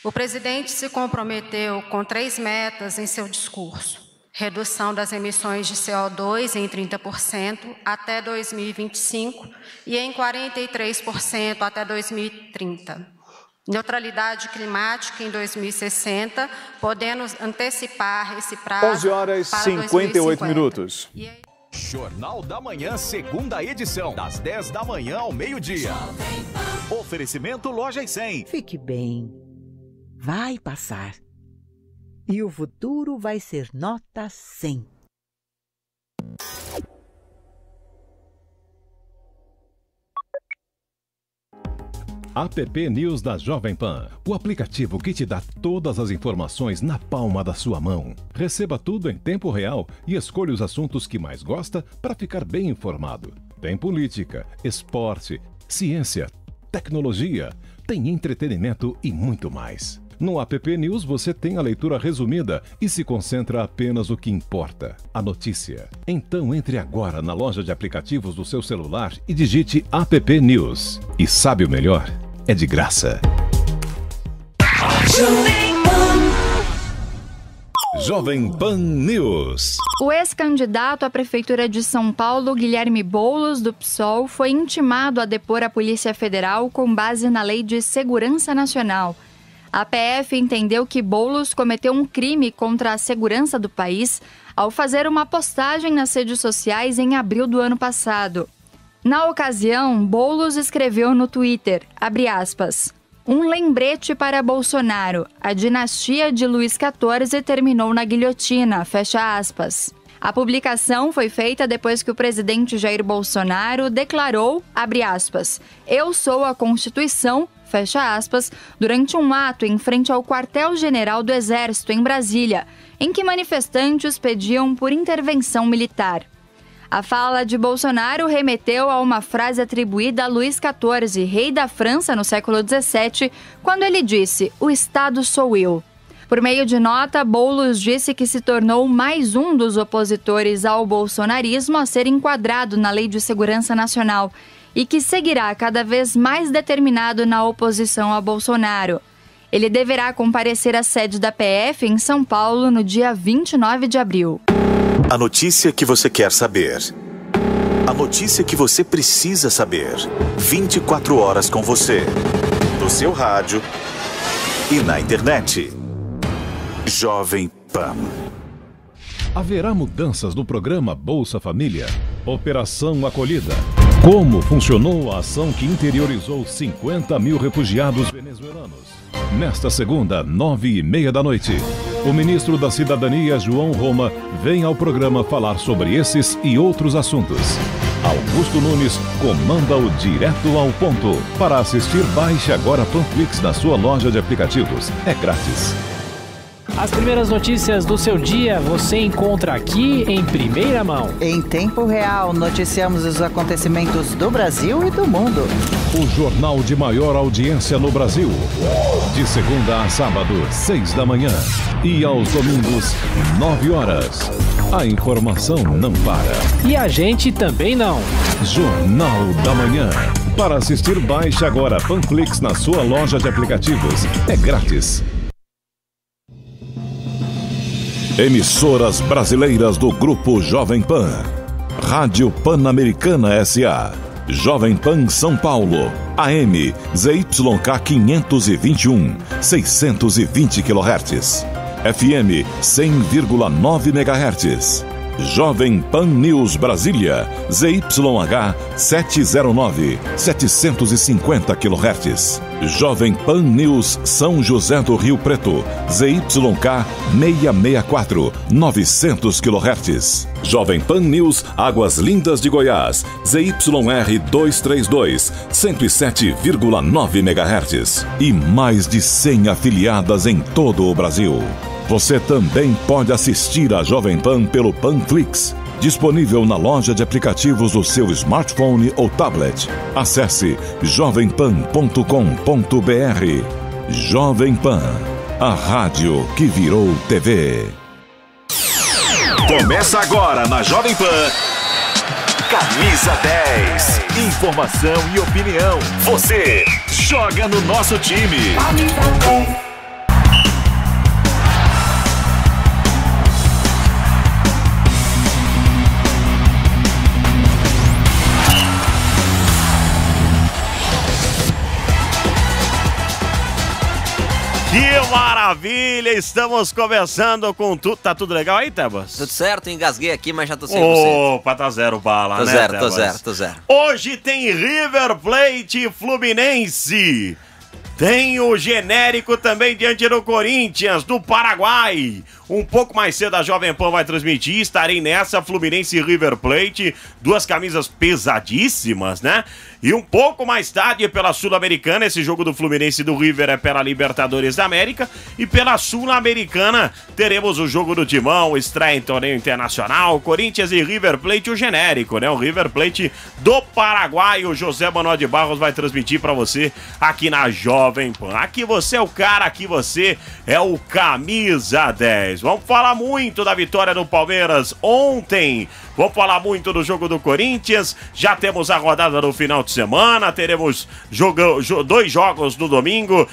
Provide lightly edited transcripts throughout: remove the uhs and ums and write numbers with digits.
O presidente se comprometeu com 3 metas em seu discurso: redução das emissões de CO2 em 30% até 2025 e em 43% até 2030. Neutralidade climática em 2060, podendo antecipar esse prazo 11 horas e 58 minutos. Jornal da Manhã, segunda edição, das 10 da manhã ao meio-dia. Oferecimento Lojas 100. Fique bem. Vai passar. E o futuro vai ser nota 100. App News da Jovem Pan, o aplicativo que te dá todas as informações na palma da sua mão. Receba tudo em tempo real e escolha os assuntos que mais gosta para ficar bem informado. Tem política, esporte, ciência, tecnologia, tem entretenimento e muito mais. No App News você tem a leitura resumida e se concentra apenas no que importa, a notícia. Então entre agora na loja de aplicativos do seu celular e digite App News. E sabe o melhor? É de graça. Jovem Pan News. O ex-candidato à Prefeitura de São Paulo, Guilherme Boulos, do PSOL, foi intimado a depor a Polícia Federal com base na Lei de Segurança Nacional. A PF entendeu que Boulos cometeu um crime contra a segurança do país ao fazer uma postagem nas redes sociais em abril do ano passado. Na ocasião, Boulos escreveu no Twitter, abre aspas, um lembrete para Bolsonaro, a dinastia de Luís XIV terminou na guilhotina, fecha aspas. A publicação foi feita depois que o presidente Jair Bolsonaro declarou, abre aspas, eu sou a Constituição, fecha aspas, durante um ato em frente ao quartel-general do Exército em Brasília, em que manifestantes pediam por intervenção militar. A fala de Bolsonaro remeteu a uma frase atribuída a Luís XIV, rei da França no século XVII, quando ele disse, o Estado sou eu. Por meio de nota, Boulos disse que se tornou mais um dos opositores ao bolsonarismo a ser enquadrado na Lei de Segurança Nacional e que seguirá cada vez mais determinado na oposição a Bolsonaro. Ele deverá comparecer à sede da PF em São Paulo no dia 29 de abril. A notícia que você quer saber. A notícia que você precisa saber. 24 horas com você. No seu rádio e na internet. Jovem Pan. Haverá mudanças no programa Bolsa Família? Operação Acolhida. Como funcionou a ação que interiorizou 50 mil refugiados venezuelanos? Nesta segunda, 9h30 da noite, o ministro da Cidadania, João Roma, vem ao programa falar sobre esses e outros assuntos. Augusto Nunes comanda o Direto ao Ponto. Para assistir, baixe agora Panflix na sua loja de aplicativos. É grátis. As primeiras notícias do seu dia você encontra aqui em primeira mão. Em tempo real, noticiamos os acontecimentos do Brasil e do mundo. O jornal de maior audiência no Brasil. De segunda a sábado, 6 da manhã. E aos domingos, 9 horas. A informação não para. E a gente também não. Jornal da Manhã. Para assistir, baixe agora Panflix na sua loja de aplicativos. É grátis. Emissoras brasileiras do Grupo Jovem Pan. Rádio Pan-Americana S.A. Jovem Pan São Paulo. AM ZYK 521, 620 kHz. FM 100,9 MHz. Jovem Pan News Brasília, ZYH 709, 750 kHz. Jovem Pan News São José do Rio Preto, ZYK 664, 900 kHz. Jovem Pan News Águas Lindas de Goiás, ZYR 232, 107,9 MHz. E mais de 100 afiliadas em todo o Brasil. Você também pode assistir a Jovem Pan pelo Panflix, disponível na loja de aplicativos do seu smartphone ou tablet. Acesse jovempan.com.br. Jovem Pan, a rádio que virou TV. Começa agora na Jovem Pan. Camisa 10. Informação e opinião. Você joga no nosso time. Que maravilha! Estamos conversando com tudo. Tá tudo legal aí, Tebas? Tudo certo, engasguei aqui, mas já tô 100%. Opa, tá zero bala, tô né, zero, Tebas? Tô zero. Hoje tem River Plate e Fluminense. Tem o genérico também diante do Corinthians, do Paraguai. Um pouco mais cedo a Jovem Pan vai transmitir, estarei nessa, Fluminense e River Plate, duas camisas pesadíssimas, né? E um pouco mais tarde pela Sul-Americana, esse jogo do Fluminense e do River é pela Libertadores da América, e pela Sul-Americana teremos o jogo do Timão, estreia em torneio internacional, Corinthians e River Plate, o genérico, né? O River Plate do Paraguai, o José Manuel de Barros vai transmitir pra você aqui na Jovem Pan. Aqui você é o cara, aqui você é o camisa 10. Vamos falar muito da vitória do Palmeiras ontem. Vamos falar muito do jogo do Corinthians. Já temos a rodada do final de semana. Teremos dois jogos no domingo.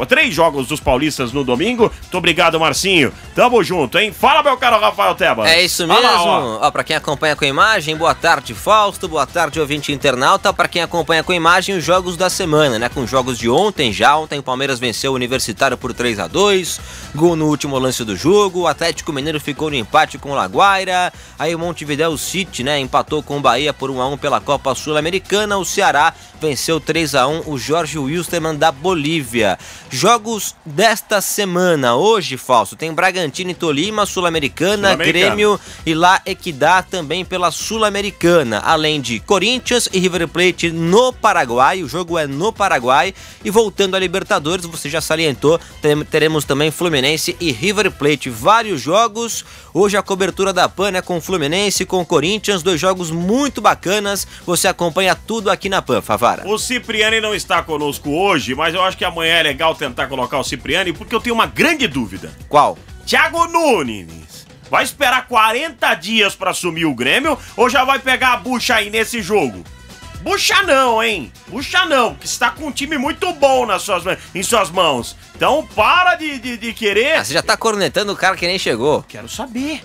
3 jogos dos paulistas no domingo. Muito obrigado, Marcinho. Tamo junto, hein? Fala, meu caro Rafael Tebas. É isso mesmo. Ó, pra quem acompanha com imagem, boa tarde, Fausto. Boa tarde, ouvinte internauta. Pra quem acompanha com imagem, os jogos da semana, né? Com os jogos de ontem já. Ontem o Palmeiras venceu o Universitário por 3-2. Gol no último lance do jogo. O Atlético Mineiro ficou no empate com o Laguaira. Aí o Montevidéu City, né, empatou com o Bahia por 1-1 pela Copa Sul-Americana. O Ceará venceu 3-1 o Jorge Wilstermann da Bolívia. Jogos desta semana. Hoje, Fausto, tem Bragantino e Tolima, Sul-Americana, Grêmio e La Equidad também pela Sul-Americana. Além de Corinthians e River Plate no Paraguai. O jogo é no Paraguai. E voltando a Libertadores, você já salientou, teremos também Fluminense e River Plate. Vários jogos. Hoje a cobertura da PAN é com Fluminense, com Corinthians, 2 jogos muito bacanas. Você acompanha tudo aqui na PAN, Favara. O Cipriani não está conosco hoje, mas eu acho que amanhã é legal tentar colocar o Cipriani, porque eu tenho uma grande dúvida. Qual? Thiago Nunes vai esperar 40 dias para assumir o Grêmio ou já vai pegar a bucha aí nesse jogo? Bucha não, hein? Bucha não, porque está com um time muito bom em suas mãos. Então para de querer... Você já tá cornetando o cara que nem chegou. Quero saber.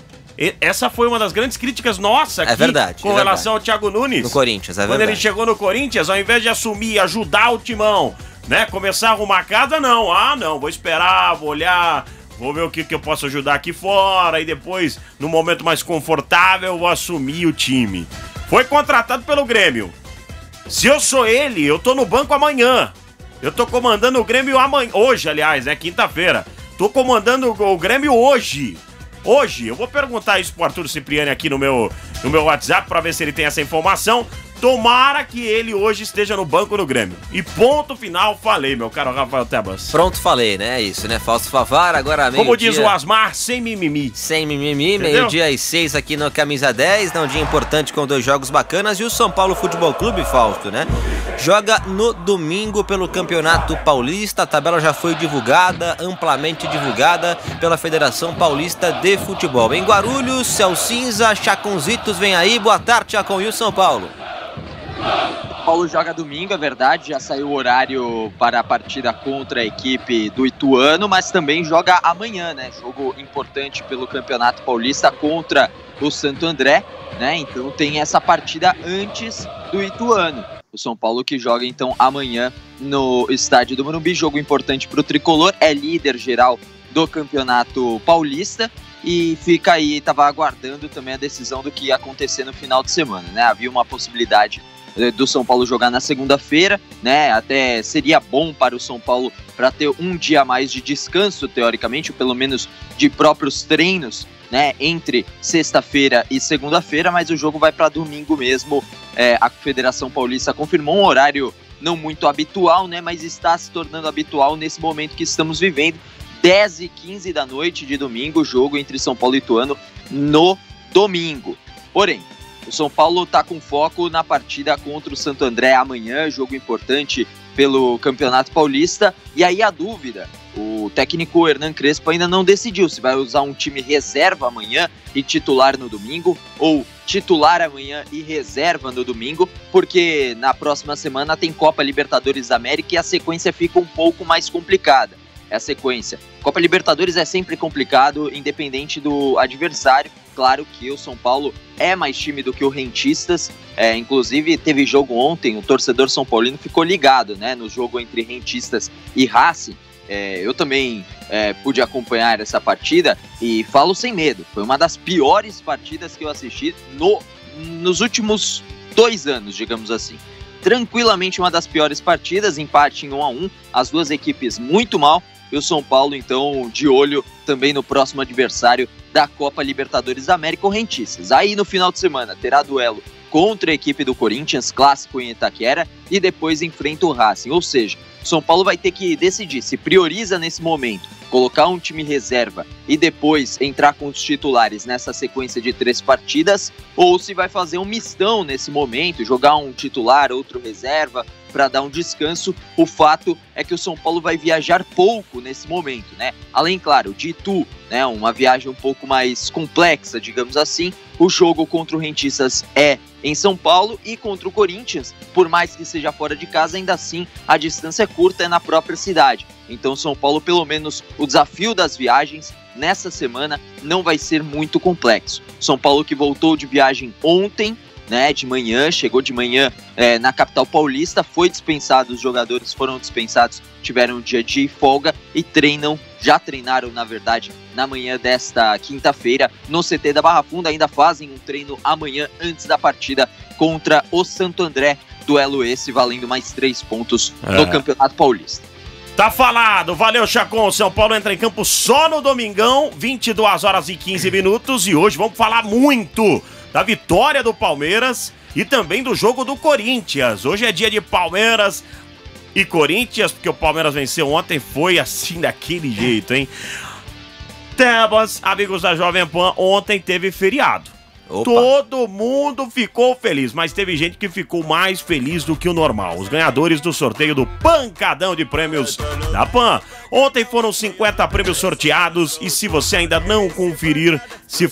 Essa foi uma das grandes críticas nossa aqui, verdade, com relação ao Thiago Nunes. No Corinthians, é verdade. Quando ele chegou no Corinthians, ao invés de assumir, ajudar o timão, né? Começar a arrumar a casa, não. Ah, não, vou esperar, vou olhar, vou ver o que eu posso ajudar aqui fora e depois, no momento mais confortável, vou assumir o time. Foi contratado pelo Grêmio. Se eu sou ele, eu tô no banco amanhã. Eu tô comandando o Grêmio amanhã. Hoje, aliás, né? Quinta-feira. Tô comandando o Grêmio hoje. Hoje. Eu vou perguntar isso pro Arthur Cipriani aqui no meu WhatsApp pra ver se ele tem essa informação. Tomara que ele hoje esteja no banco do Grêmio. E ponto final, falei, meu caro Rafael Tebas. Pronto, falei, né? É isso, né? Fausto Favara, agora meio-dia... Como diz o Asmar, sem mimimi. Sem mimimi, meio-dia e 6 aqui no Camisa 10, um dia importante com 2 jogos bacanas. E o São Paulo Futebol Clube, Fausto, né? Joga no domingo pelo Campeonato Paulista. A tabela já foi divulgada, amplamente divulgada pela Federação Paulista de Futebol. Em Guarulhos, Céu Cinza, Chaconzitos vem aí. Boa tarde, Chacon e o São Paulo. O Paulo joga domingo, é verdade, já saiu o horário para a partida contra a equipe do Ituano, mas também joga amanhã, né? Jogo importante pelo Campeonato Paulista contra o Santo André, né? Então tem essa partida antes do Ituano. O São Paulo que joga então amanhã no estádio do Morumbi, jogo importante para o Tricolor, é líder geral do Campeonato Paulista. E fica aí, estava aguardando também a decisão do que ia acontecer no final de semana, né? Havia uma possibilidade do São Paulo jogar na segunda-feira, né? Até seria bom para o São Paulo para ter um dia a mais de descanso, teoricamente, ou pelo menos de próprios treinos, né? Entre sexta-feira e segunda-feira, mas o jogo vai para domingo mesmo. A Federação Paulista confirmou um horário não muito habitual, né? Mas está se tornando habitual nesse momento que estamos vivendo. 10h15 da noite de domingo, jogo entre São Paulo e Ituano no domingo. Porém, o São Paulo está com foco na partida contra o Santo André amanhã, jogo importante pelo Campeonato Paulista. E aí a dúvida, o técnico Hernan Crespo ainda não decidiu se vai usar um time reserva amanhã e titular no domingo, ou titular amanhã e reserva no domingo, porque na próxima semana tem Copa Libertadores da América e a sequência fica um pouco mais complicada. É a sequência. Copa Libertadores é sempre complicado, independente do adversário. Claro que o São Paulo é mais time do que o Rentistas. Inclusive, teve jogo ontem, o torcedor São Paulino ficou ligado, né, no jogo entre Rentistas e Racing. eu também pude acompanhar essa partida e falo sem medo. Foi uma das piores partidas que eu assisti nos últimos 2 anos, digamos assim. Tranquilamente uma das piores partidas, empate em 1-1, as duas equipes muito mal. E o São Paulo, então, de olho também no próximo adversário da Copa Libertadores da América, o Rentistas. Aí no final de semana terá duelo contra a equipe do Corinthians, clássico em Itaquera, e depois enfrenta o Racing. Ou seja, o São Paulo vai ter que decidir se prioriza nesse momento colocar um time reserva e depois entrar com os titulares nessa sequência de 3 partidas, ou se vai fazer um mistão nesse momento, jogar um titular, outro reserva, para dar um descanso. O fato é que o São Paulo vai viajar pouco nesse momento, né? Além, claro, de Itu, né? Uma viagem um pouco mais complexa, digamos assim. O jogo contra o Rentistas é em São Paulo, e contra o Corinthians, por mais que seja fora de casa, ainda assim a distância é curta, é na própria cidade. Então São Paulo, pelo menos o desafio das viagens nessa semana não vai ser muito complexo. São Paulo que voltou de viagem ontem, né, de manhã, chegou de manhã na capital paulista, foi dispensado, os jogadores foram dispensados, tiveram um dia de folga e já treinaram, na verdade, na manhã desta quinta-feira no CT da Barra Funda. Ainda fazem um treino amanhã antes da partida contra o Santo André, duelo esse valendo mais 3 pontos no Campeonato Paulista. Tá falado, valeu Chacon. São Paulo entra em campo só no domingão, 22h15, e hoje vamos falar muito da vitória do Palmeiras e também do jogo do Corinthians. Hoje é dia de Palmeiras e Corinthians, porque o Palmeiras venceu ontem, foi assim, daquele jeito, hein? Tebas, amigos da Jovem Pan, ontem teve feriado. Opa. Todo mundo ficou feliz, mas teve gente que ficou mais feliz do que o normal. Os ganhadores do sorteio do Pancadão de Prêmios da Pan. Ontem foram 50 prêmios sorteados, e se você ainda não conferir, se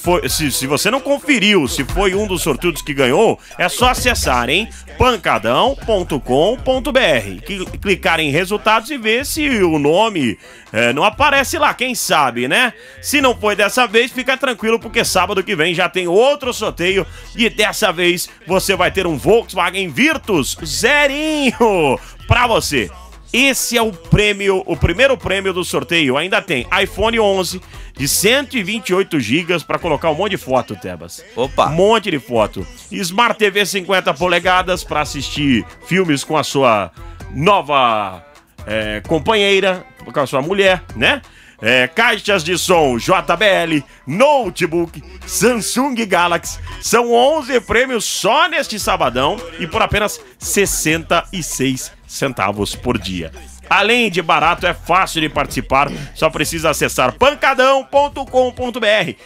você não conferiu se foi um dos sortudos que ganhou, é só acessar, hein? pancadão.com.br, clicar em resultados e ver se o nome não aparece lá, quem sabe, né? Se não foi dessa vez, fica tranquilo, porque sábado que vem já tem outro sorteio, e dessa vez você vai ter um Volkswagen Virtus zerinho pra você. Esse é o prêmio, o primeiro prêmio do sorteio. Ainda tem iPhone 11 de 128 GB para colocar um monte de foto, Tebas. Opa! Um monte de foto. Smart TV 50 polegadas para assistir filmes com a sua nova companheira, com a sua mulher, né? Caixas de som JBL, notebook, Samsung Galaxy. São 11 prêmios só neste sabadão e por apenas 66 centavos por dia. Além de barato, é fácil de participar, só precisa acessar pancadão.com.br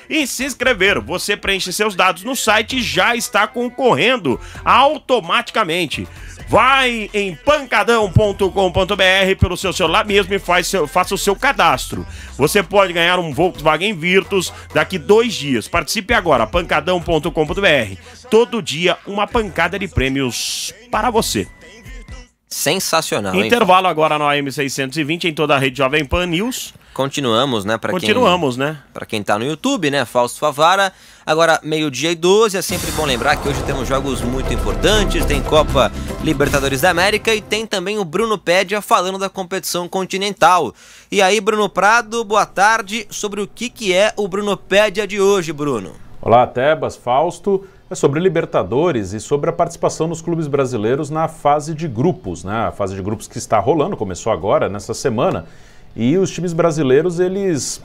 e se inscrever. Você preenche seus dados no site e já está concorrendo automaticamente. Vai em pancadão.com.br pelo seu celular mesmo e faça o seu cadastro. Você pode ganhar um Volkswagen Virtus daqui 2 dias. Participe agora, pancadão.com.br. Todo dia uma pancada de prêmios para você. Sensacional, Intervalo agora no AM 620 em toda a rede Jovem Pan News. Continuamos, né? Né? Pra quem tá no YouTube, né? Fausto Favara. Agora, 12h12, é sempre bom lembrar que hoje temos jogos muito importantes. Tem Copa Libertadores da América e tem também o Bruno Pédia falando da competição continental. E aí, Bruno Prado, boa tarde. Sobre o que é o Bruno Pédia de hoje, Bruno? Olá, Tebas, Fausto. É sobre Libertadores e sobre a participação dos clubes brasileiros na fase de grupos, né? A fase de grupos que está rolando, começou agora, nessa semana. E os times brasileiros, eles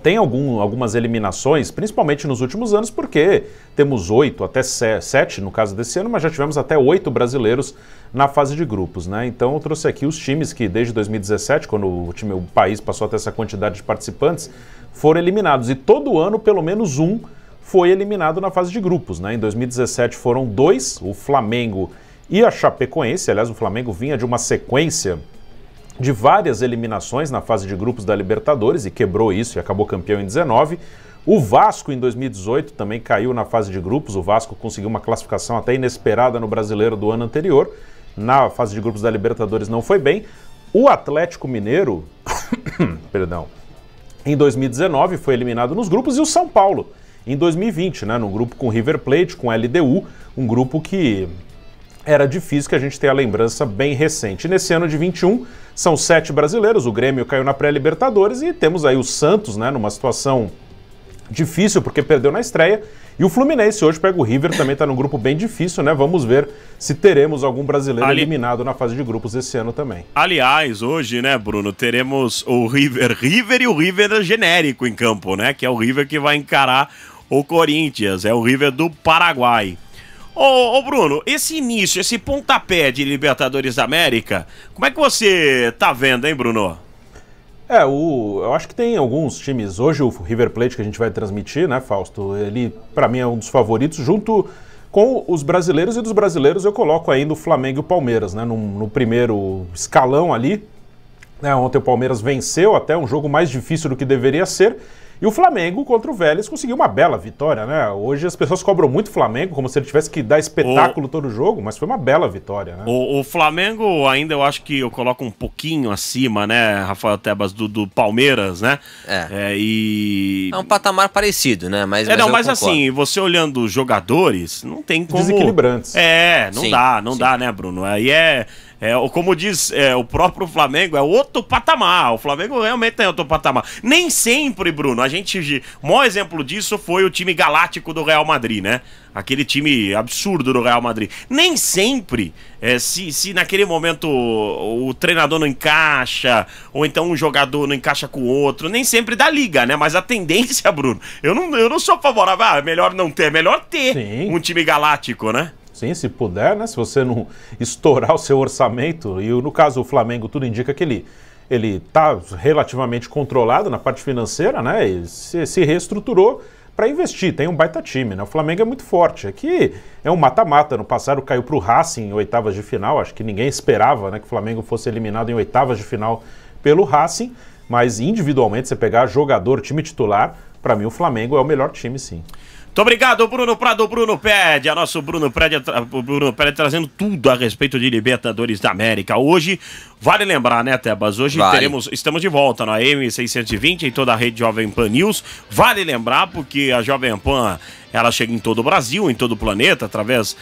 têm algumas eliminações, principalmente nos últimos anos, porque temos 8, até 7 no caso desse ano, mas já tivemos até 8 brasileiros na fase de grupos, né? Então eu trouxe aqui os times que desde 2017, quando o país passou a ter essa quantidade de participantes, foram eliminados. E todo ano, pelo menos um foi eliminado na fase de grupos, né? Em 2017 foram 2, o Flamengo e a Chapecoense. Aliás, o Flamengo vinha de uma sequência de várias eliminações na fase de grupos da Libertadores e quebrou isso e acabou campeão em 19. O Vasco, em 2018, também caiu na fase de grupos. O Vasco conseguiu uma classificação até inesperada no Brasileiro do ano anterior. Na fase de grupos da Libertadores não foi bem. O Atlético Mineiro, perdão, em 2019 foi eliminado nos grupos, e o São Paulo em 2020, né, no grupo com River Plate, com LDU, um grupo que era difícil, que a gente tenha a lembrança bem recente. Nesse ano de 21, são 7 brasileiros, o Grêmio caiu na pré-Libertadores e temos aí o Santos, né, numa situação difícil porque perdeu na estreia, e o Fluminense hoje pega o River, também está num grupo bem difícil, né? Vamos ver se teremos algum brasileiro eliminado na fase de grupos esse ano também. Aliás, hoje, né, Bruno, teremos o River e o River genérico em campo, né? Que é o River que vai encarar o Corinthians, é o River do Paraguai. Ô Bruno, esse início, esse pontapé de Libertadores da América, como é que você tá vendo, hein, Bruno? Eu acho que tem alguns times, hoje o River Plate que a gente vai transmitir, né, Fausto, ele pra mim é um dos favoritos, junto com os brasileiros, e dos brasileiros eu coloco ainda o Flamengo e o Palmeiras, né, no primeiro escalão ali, né, ontem o Palmeiras venceu, até um jogo mais difícil do que deveria ser, e o Flamengo contra o Vélez conseguiu uma bela vitória, né? Hoje as pessoas cobram muito o Flamengo, como se ele tivesse que dar espetáculo todo jogo, mas foi uma bela vitória, né? O Flamengo ainda eu acho que eu coloco um pouquinho acima, né, Rafael Tebas, do Palmeiras, né? É um patamar parecido, né? Mas assim, você olhando os jogadores, não tem como... Desequilibrantes. Não dá, né, Bruno? Aí como diz o próprio Flamengo, é outro patamar. O Flamengo realmente tem outro patamar. Nem sempre, Bruno, o maior exemplo disso foi o time galáctico do Real Madrid, né? Aquele time absurdo do Real Madrid. Nem sempre, se naquele momento o treinador não encaixa, ou então um jogador não encaixa com o outro, nem sempre dá liga, né? Mas a tendência, Bruno, eu não sou favorável, melhor não ter, melhor ter um time galáctico, né? Sim, se puder, né? Se você não estourar o seu orçamento, e no caso o Flamengo, tudo indica que ele está relativamente controlado na parte financeira, né? E se reestruturou para investir, tem um baita time, né? O Flamengo é muito forte, aqui é um mata-mata, no passado caiu para o Racing em oitavas de final, acho que ninguém esperava, né, que o Flamengo fosse eliminado em oitavas de final pelo Racing, mas individualmente, você pegar jogador, time titular, para mim o Flamengo é o melhor time, sim. Muito obrigado, Bruno Prado, Bruno Pédia, nosso Bruno Pédia trazendo tudo a respeito de Libertadores da América. Hoje, vale lembrar, né, Tebas? Hoje estamos de volta na AM620 em toda a rede Jovem Pan News. Vale lembrar porque a Jovem Pan, ela chega em todo o Brasil, em todo o planeta, através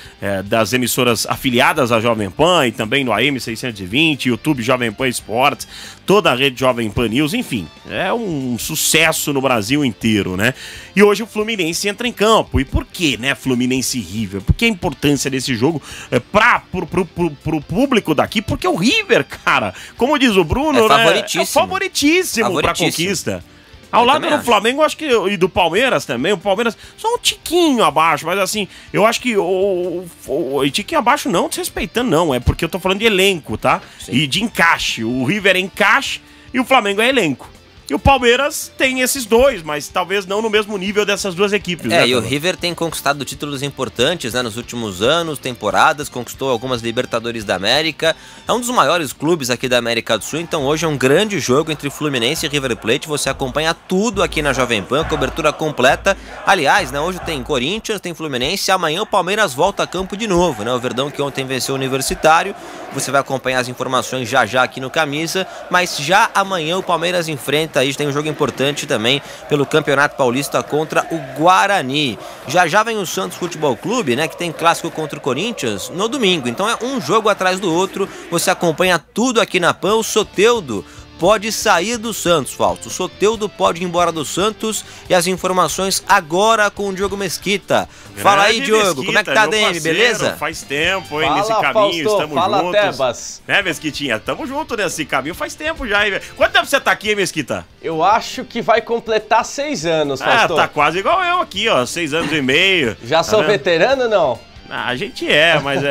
das emissoras afiliadas à Jovem Pan e também no AM620, YouTube Jovem Pan Esportes, toda a rede Jovem Pan News, enfim, é um sucesso no Brasil inteiro, né? E hoje o Fluminense entra em campo. E por que, né, Fluminense e River? Por que a importância desse jogo pro público daqui? Porque o River, cara, como diz o Bruno, favoritíssimo. É favoritíssimo pra conquista. Ao lado do Flamengo, acho que, e do Palmeiras também, o Palmeiras só um tiquinho abaixo, mas assim, eu acho que o tiquinho abaixo não, desrespeitando não, é porque eu tô falando de elenco, tá? Sim. E de encaixe, o River é encaixe e o Flamengo é elenco. E o Palmeiras tem esses dois, mas talvez não no mesmo nível dessas duas equipes. E o River tem conquistado títulos importantes, né, nos últimos anos, temporadas, conquistou algumas Libertadores da América. É um dos maiores clubes aqui da América do Sul, então hoje é um grande jogo entre Fluminense e River Plate. Você acompanha tudo aqui na Jovem Pan, cobertura completa. Aliás, né, hoje tem Corinthians, tem Fluminense, amanhã o Palmeiras volta a campo de novo, né? O Verdão que ontem venceu o Universitário. Você vai acompanhar as informações já aqui no Camisa, mas já amanhã o Palmeiras enfrenta, aí tem um jogo importante também pelo Campeonato Paulista contra o Guarani. Já vem o Santos Futebol Clube, né, que tem clássico contra o Corinthians no domingo, então é um jogo atrás do outro. Você acompanha tudo aqui na Pan. O Soteldo pode sair do Santos, Fausto. O Soteldo pode ir embora do Santos, e as informações agora com o Diogo Mesquita. Fala aí, Diogo, Mesquita, como é que tá a DM, beleza? Faz tempo, hein, nesse caminho, Fausto, estamos juntos. Tebas. Né, Mesquitinha? Tamo junto nesse caminho, faz tempo já, hein? Quanto tempo você tá aqui, hein, Mesquita? Eu acho que vai completar 6 anos, Fausto. Tá quase igual eu aqui, ó, 6 anos e meio. Já sou veterano, não? A gente mas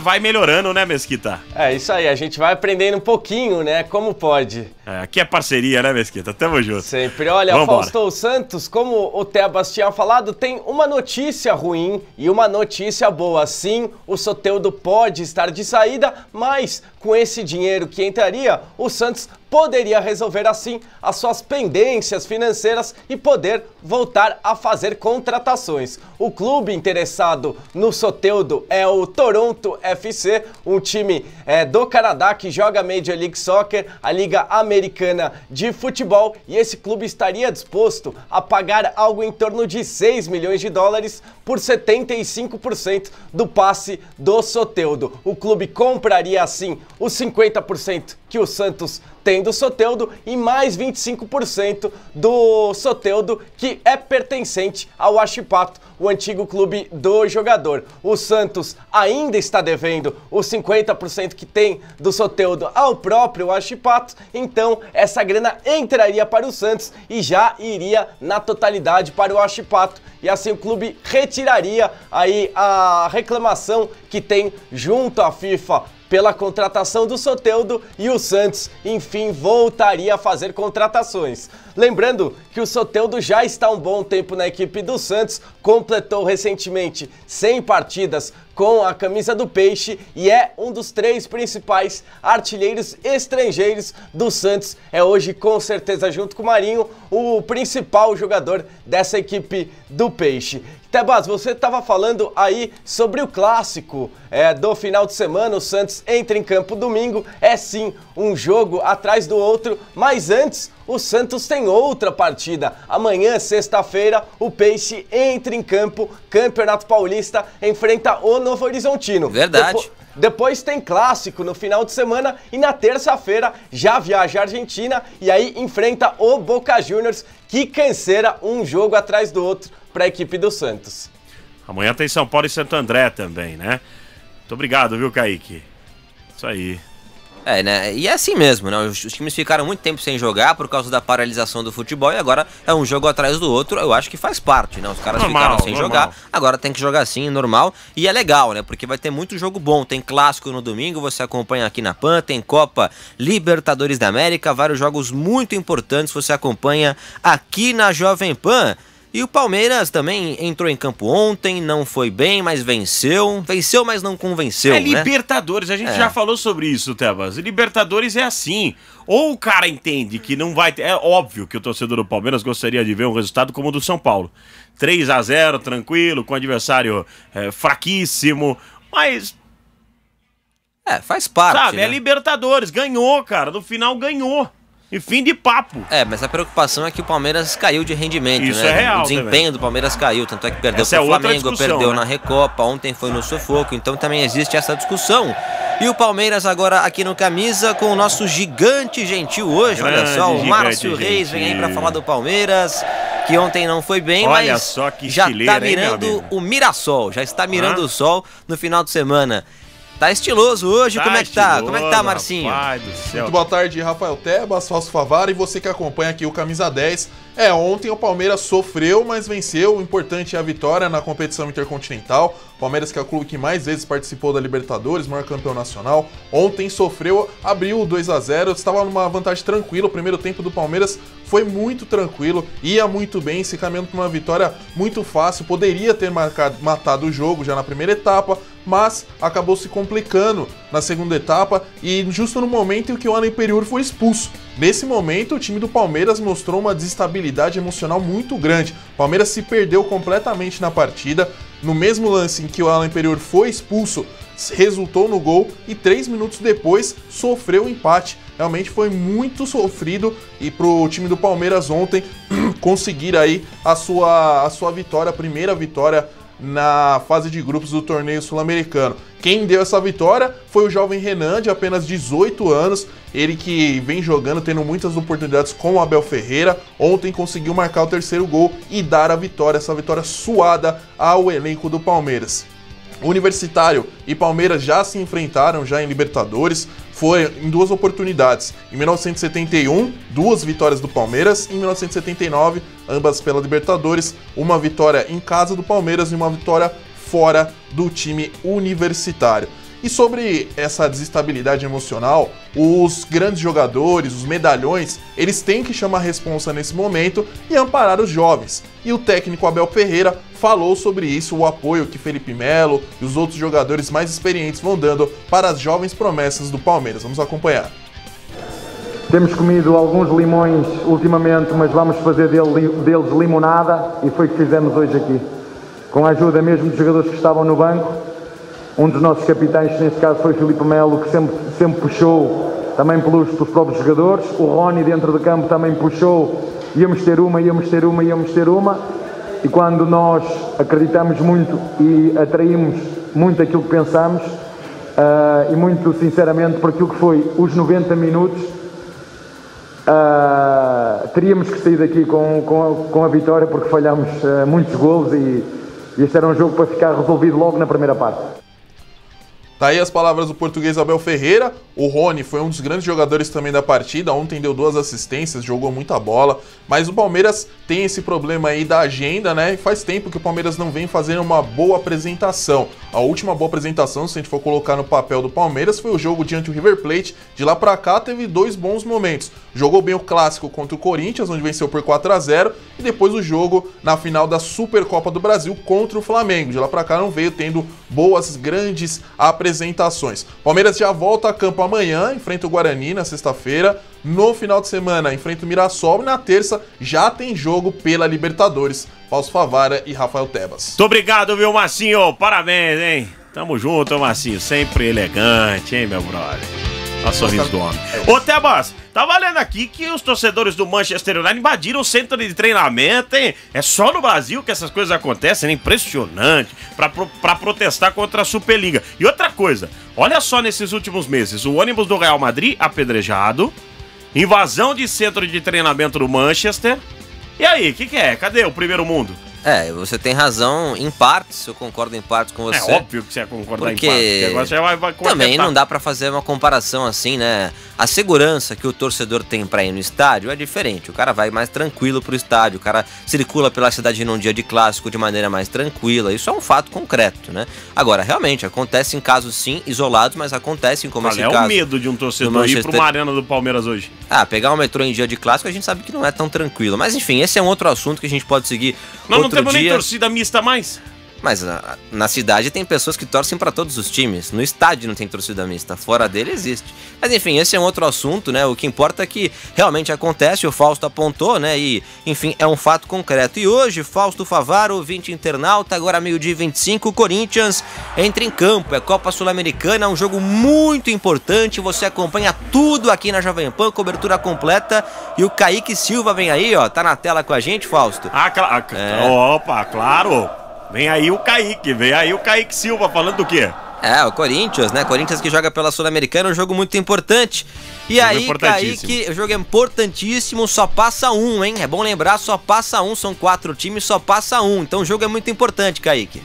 vai melhorando, né, Mesquita? É isso aí, a gente vai aprendendo um pouquinho, né, como pode. Aqui é parceria, né, Mesquita? Tamo junto. Sempre. Olha, Fausto Santos, como o Tebas tinha falado, tem uma notícia ruim e uma notícia boa. Sim, o Soteldo pode estar de saída, mas com esse dinheiro que entraria, o Santos poderia resolver assim as suas pendências financeiras e poder voltar a fazer contratações. O clube interessado no Soteldo é o Toronto FC, um time do Canadá que joga a Major League Soccer, a Liga Americana de Futebol, e esse clube estaria disposto a pagar algo em torno de 6 milhões de dólares por 75% do passe do Soteldo. O clube compraria assim os 50% que o Santos tem do Soteldo e mais 25% do Soteldo, que é pertencente ao Huachipato, o antigo clube do jogador. O Santos ainda está devendo os 50% que tem do Soteldo ao próprio Huachipato, então essa grana entraria para o Santos e já iria na totalidade para o Huachipato, e assim o clube retiraria aí a reclamação que tem junto à FIFA pela contratação do Soteldo, e o Santos, enfim, voltaria a fazer contratações. Lembrando que o Soteldo já está um bom tempo na equipe do Santos, completou recentemente 100 partidas com a camisa do Peixe e é um dos 3 principais artilheiros estrangeiros do Santos. É hoje, com certeza, junto com o Marinho, o principal jogador dessa equipe do Peixe. Tebas, você estava falando aí sobre o clássico do final de semana. O Santos entra em campo domingo, é sim um jogo atrás do outro, mas antes o Santos tem outra partida. Amanhã, sexta-feira, o Peixe entra em campo, Campeonato Paulista, enfrenta o Novo Horizontino. Verdade. Depois tem clássico no final de semana e na terça-feira já viaja à Argentina e aí enfrenta o Boca Juniors. Que canseira, um jogo atrás do outro para a equipe do Santos. Amanhã tem São Paulo e Santo André também, né? Muito obrigado, viu, Kaique? Isso aí. Né? E é assim mesmo, né? Os times ficaram muito tempo sem jogar por causa da paralisação do futebol e agora é um jogo atrás do outro. Eu acho que faz parte, né? Os caras ficaram sem jogar, agora tem que jogar assim, normal. E é legal, né? Porque vai ter muito jogo bom. Tem clássico no domingo, você acompanha aqui na PAN, tem Copa Libertadores da América, vários jogos muito importantes você acompanha aqui na Jovem Pan. E o Palmeiras também entrou em campo ontem, não foi bem, mas venceu. Venceu, mas não convenceu, né? Libertadores, a gente já falou sobre isso, Tebas. Libertadores é assim. Ou o cara entende que não vai ter... É óbvio que o torcedor do Palmeiras gostaria de ver um resultado como o do São Paulo. 3-0, tranquilo, com adversário fraquíssimo, mas... faz parte, sabe, né? É Libertadores, ganhou, cara, no final ganhou. E fim de papo. Mas a preocupação é que o Palmeiras caiu de rendimento, isso, né? É real, o desempenho do Palmeiras caiu, tanto é que perdeu pro Flamengo, perdeu na Recopa, ontem foi no sufoco, então também existe essa discussão. E o Palmeiras agora aqui no Camisa com o nosso gigante gentil hoje, olha só, o Márcio Reis vem aí pra falar do Palmeiras, que ontem não foi bem, olha mas só que já tá mirando o Mirassol, já está mirando o sol no final de semana. Tá estiloso hoje, como é que tá? Como é que tá, Marcinho? Rapaz do céu. Muito boa tarde, Rafael Tebas, Fausto Favara e você que acompanha aqui o Camisa 10. Ontem o Palmeiras sofreu, mas venceu. O importante é a vitória na competição intercontinental. Palmeiras, que é o clube que mais vezes participou da Libertadores, maior campeão nacional. Ontem sofreu, abriu 2-0, estava numa vantagem tranquila. O primeiro tempo do Palmeiras foi muito tranquilo, ia muito bem, se caminhando para uma vitória muito fácil. Poderia ter matado o jogo já na primeira etapa, mas acabou se complicando na segunda etapa e justo no momento em que o Alan Imperiur foi expulso. Nesse momento, o time do Palmeiras mostrou uma desestabilidade emocional muito grande. O Palmeiras se perdeu completamente na partida. No mesmo lance em que o Alan Imperiur foi expulso, resultou no gol e 3 minutos depois sofreu o empate. Realmente foi muito sofrido e pro time do Palmeiras ontem conseguir aí a sua vitória, a primeira vitória na fase de grupos do torneio sul-americano. Quem deu essa vitória foi o jovem Renan, de apenas 18 anos, ele que vem jogando, tendo muitas oportunidades com o Abel Ferreira. Ontem conseguiu marcar o terceiro gol e dar a vitória, essa vitória suada ao elenco do Palmeiras. Universitário e Palmeiras já se enfrentaram já em Libertadores, foi em 2 oportunidades. Em 1971, 2 vitórias do Palmeiras. Em 1979, ambas pela Libertadores, uma vitória em casa do Palmeiras e uma vitória fora do time universitário. E sobre essa desestabilidade emocional, os grandes jogadores, os medalhões, eles têm que chamar a responsa nesse momento e amparar os jovens. E o técnico Abel Ferreira falou sobre isso, o apoio que Felipe Melo e os outros jogadores mais experientes vão dando para as jovens promessas do Palmeiras. Vamos acompanhar. Temos comido alguns limões ultimamente, mas vamos fazer deles limonada e foi o que fizemos hoje aqui. Com a ajuda mesmo dos jogadores que estavam no banco, um dos nossos capitães, neste caso foi o Filipe Melo, que sempre puxou também pelos próprios jogadores. O Rony dentro do campo também puxou, íamos ter uma. E quando nós acreditamos muito e atraímos muito aquilo que pensamos, e muito sinceramente por aquilo que foi os 90 minutos, teríamos que sair daqui com a vitória, porque falhámos muitos golos e este era um jogo para ficar resolvido logo na primeira parte. Tá aí as palavras do português Abel Ferreira. O Rony foi um dos grandes jogadores também da partida. Ontem deu 2 assistências, jogou muita bola. Mas o Palmeiras tem esse problema aí da agenda, né? E faz tempo que o Palmeiras não vem fazendo uma boa apresentação. A última boa apresentação, se a gente for colocar no papel do Palmeiras, foi o jogo diante do River Plate. De lá pra cá teve 2 bons momentos. Jogou bem o clássico contra o Corinthians, onde venceu por 4-0. E depois o jogo na final da Supercopa do Brasil contra o Flamengo. De lá pra cá não veio tendo boas, grandes apresentações. Palmeiras já volta a campo amanhã, enfrenta o Guarani na sexta-feira. No final de semana enfrenta o Mirassol. E na terça já tem jogo pela Libertadores. Fausto Favara e Rafael Tebas. Muito obrigado, viu, Marcinho? Parabéns, hein? Tamo junto, Marcinho. Sempre elegante, hein, meu brother? Olha o sorriso do homem. Ô, Tebas, tá valendo aqui que os torcedores do Manchester United invadiram o centro de treinamento, hein? É só no Brasil que essas coisas acontecem, é impressionante, pra protestar contra a Superliga. E outra coisa, olha só nesses últimos meses, o ônibus do Real Madrid apedrejado, invasão de centro de treinamento do Manchester. E aí, o que é? Cadê o primeiro mundo? Você tem razão em partes, eu concordo em partes com você. É óbvio que você ia concordar porque em partes, porque agora você vai também não dá pra fazer uma comparação assim, né? A segurança que o torcedor tem pra ir no estádio é diferente. O cara vai mais tranquilo pro estádio, o cara circula pela cidade num dia de clássico de maneira mais tranquila. Isso é um fato concreto, né? Agora, realmente, acontece em casos sim, isolados, mas acontecem como esse caso. É o medo de um torcedor ir pra uma arena do Palmeiras hoje. Pegar um metrô em dia de clássico a gente sabe que não é tão tranquilo. Mas enfim, esse é um outro assunto que a gente pode seguir não temos nem torcida mista mais. Mas na cidade tem pessoas que torcem para todos os times. No estádio não tem torcida mista. Fora dele existe. Mas enfim, esse é um outro assunto, né? O que importa é que realmente acontece, o Fausto apontou, né? E, enfim, é um fato concreto. E hoje, Fausto Favara, ouvinte internauta, agora 12h25, Corinthians entra em campo. É Copa Sul-Americana, um jogo muito importante. Você acompanha tudo aqui na Jovem Pan, cobertura completa. E o Kaique Silva vem aí, ó. Tá na tela com a gente, Fausto? Opa, claro. Vem aí o Kaique Silva falando do quê? O Corinthians, né? Corinthians que joga pela Sul-Americana, um jogo muito importante. E aí, Kaique, o jogo é importantíssimo, só passa um, hein? É bom lembrar, só passa um, são 4 times, só passa um. Então o jogo é muito importante, Kaique.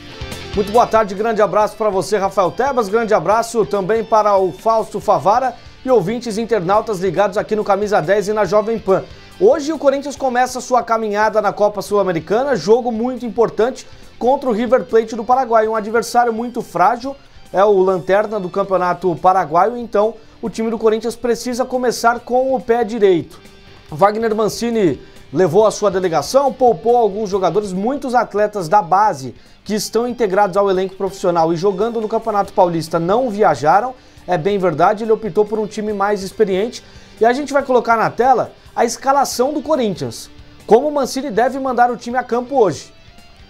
Muito boa tarde, grande abraço para você, Rafael Tebas, grande abraço também para o Fausto Favara e ouvintes internautas ligados aqui no Camisa 10 e na Jovem Pan. Hoje o Corinthians começa a sua caminhada na Copa Sul-Americana, jogo muito importante contra o River Plate do Paraguai, um adversário muito frágil, é o lanterna do campeonato paraguaio, então o time do Corinthians precisa começar com o pé direito. Wagner Mancini levou a sua delegação, poupou alguns jogadores, muitos atletas da base que estão integrados ao elenco profissional e jogando no Campeonato Paulista não viajaram, é bem verdade, ele optou por um time mais experiente e a gente vai colocar na tela a escalação do Corinthians, como o Mancini deve mandar o time a campo hoje.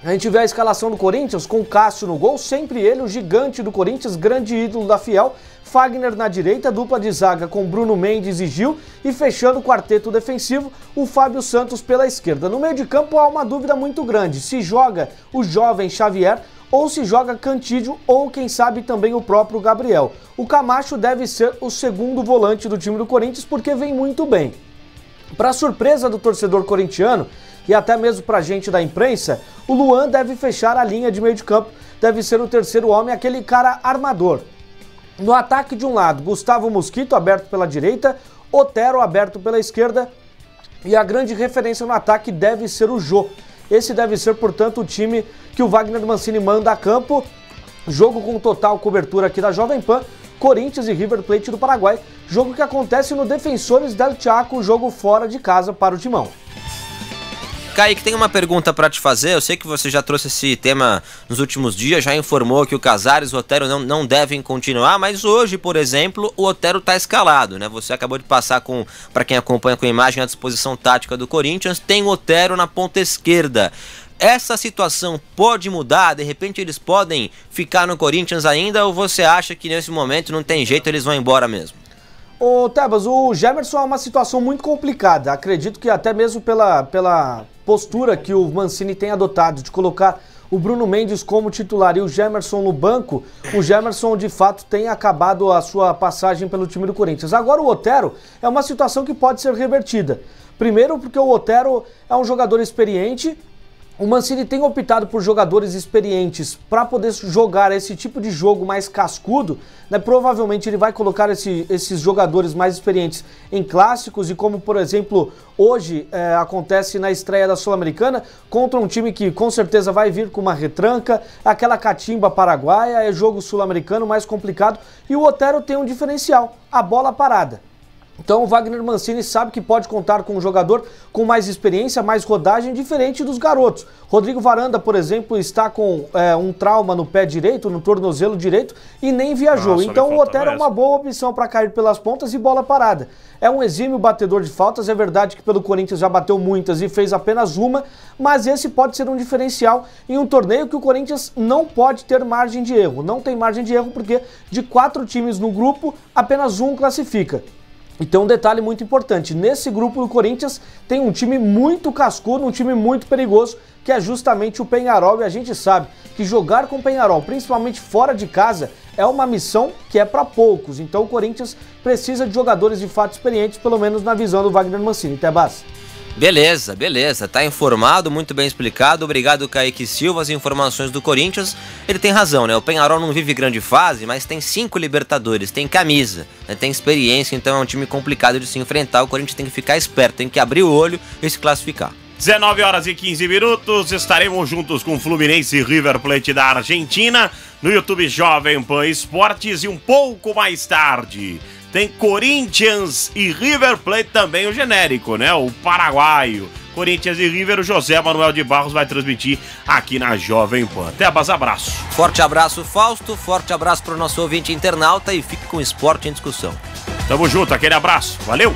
A gente vê a escalação do Corinthians com Cássio no gol, sempre ele, o gigante do Corinthians, grande ídolo da Fiel, Fagner na direita, dupla de zaga com Bruno Mendes e Gil e fechando o quarteto defensivo, o Fábio Santos pela esquerda. No meio de campo há uma dúvida muito grande, se joga o jovem Xavier ou se joga Cantídio ou quem sabe também o próprio Gabriel. O Camacho deve ser o segundo volante do time do Corinthians porque vem muito bem. Para surpresa do torcedor corintiano, e até mesmo pra gente da imprensa, o Luan deve fechar a linha de meio de campo, deve ser o terceiro homem, aquele cara armador. No ataque de um lado, Gustavo Mosquito aberto pela direita, Otero aberto pela esquerda e a grande referência no ataque deve ser o Jô. Esse deve ser, portanto, o time que o Wagner Mancini manda a campo. Jogo com total cobertura aqui da Jovem Pan, Corinthians e River Plate do Paraguai, jogo que acontece no Defensores del Chaco, jogo fora de casa para o Timão. Kaique, tem uma pergunta para te fazer. Eu sei que você já trouxe esse tema nos últimos dias, já informou que o Casares e o Otero não devem continuar, mas hoje, por exemplo, o Otero está escalado, né? Você acabou de passar para quem acompanha com a imagem, a disposição tática do Corinthians, tem o Otero na ponta esquerda. Essa situação pode mudar? De repente eles podem ficar no Corinthians ainda, ou você acha que nesse momento não tem jeito, eles vão embora mesmo? Ô Tebas, o Gemerson é uma situação muito complicada. Acredito que até mesmo pela postura que o Mancini tem adotado de colocar o Bruno Mendes como titular e o Gemerson no banco, o Gemerson de fato tem acabado a sua passagem pelo time do Corinthians. Agora o Otero é uma situação que pode ser revertida. Primeiro porque o Otero é um jogador experiente. O Mancini tem optado por jogadores experientes para poder jogar esse tipo de jogo mais cascudo, né? Provavelmente ele vai colocar esses jogadores mais experientes em clássicos e como, por exemplo, hoje acontece na estreia da Sul-Americana contra um time que com certeza vai vir com uma retranca, aquela catimba paraguaia, é jogo sul-americano mais complicado e o Otero tem um diferencial, a bola parada. Então o Wagner Mancini sabe que pode contar com um jogador com mais experiência, mais rodagem, diferente dos garotos. Rodrigo Varanda, por exemplo, está com um trauma no pé direito, no tornozelo direito, e nem viajou. Então o Otero é uma boa opção para cair pelas pontas e bola parada. É um exímio batedor de faltas, é verdade que pelo Corinthians já bateu muitas e fez apenas uma, mas esse pode ser um diferencial em um torneio que o Corinthians não pode ter margem de erro. Não tem margem de erro porque de 4 times no grupo, apenas um classifica. Então um detalhe muito importante, nesse grupo do Corinthians tem um time muito cascudo, um time muito perigoso, que é justamente o Peñarol, e a gente sabe que jogar com o Peñarol, principalmente fora de casa, é uma missão que é para poucos. Então o Corinthians precisa de jogadores de fato experientes, pelo menos na visão do Wagner Mancini. Tebas. Beleza, tá informado, muito bem explicado, obrigado Kaique Silva, as informações do Corinthians, ele tem razão, né, o Peñarol não vive grande fase, mas tem 5 Libertadores, tem camisa, né? Tem experiência, então é um time complicado de se enfrentar, o Corinthians tem que ficar esperto, tem que abrir o olho e se classificar. 19 horas e 15 minutos, estaremos juntos com Fluminense e River Plate da Argentina, no YouTube Jovem Pan Esportes e um pouco mais tarde tem Corinthians e River Plate também, o genérico, né? O paraguaio. Corinthians e River, o José Manuel de Barros vai transmitir aqui na Jovem Pan. Tebas, abraço. Forte abraço, Fausto. Forte abraço para o nosso ouvinte internauta e fique com o esporte em discussão. Tamo junto, aquele abraço. Valeu!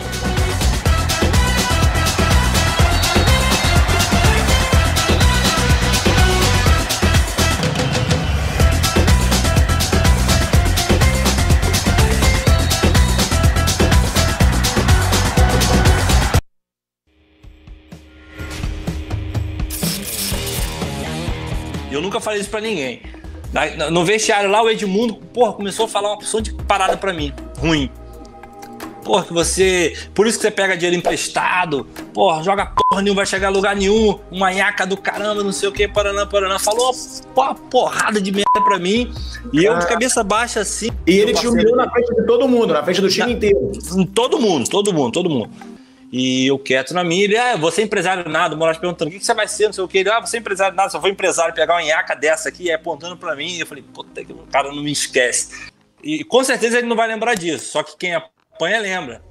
Eu nunca falei isso pra ninguém. No vestiário lá, o Edmundo, porra, começou a falar uma opção de parada pra mim. Ruim. Porra, que você... Por isso que você pega dinheiro emprestado. Porra, joga porra nenhuma, vai chegar a lugar nenhum. Uma nhaca do caramba, não sei o que, Paraná. Falou uma porrada de merda pra mim. E eu de cabeça baixa assim. E ele te humilhou na frente de todo mundo, na frente do time inteiro. Todo mundo. E eu quieto na minha, ele, você é empresário nada, o Moraes perguntando, o que você vai ser, não sei o que, ele, você é empresário nada, só vou empresário pegar uma nhaca dessa aqui, apontando pra mim, e eu falei, puta que o cara não me esquece. E com certeza ele não vai lembrar disso, só que quem apanha lembra.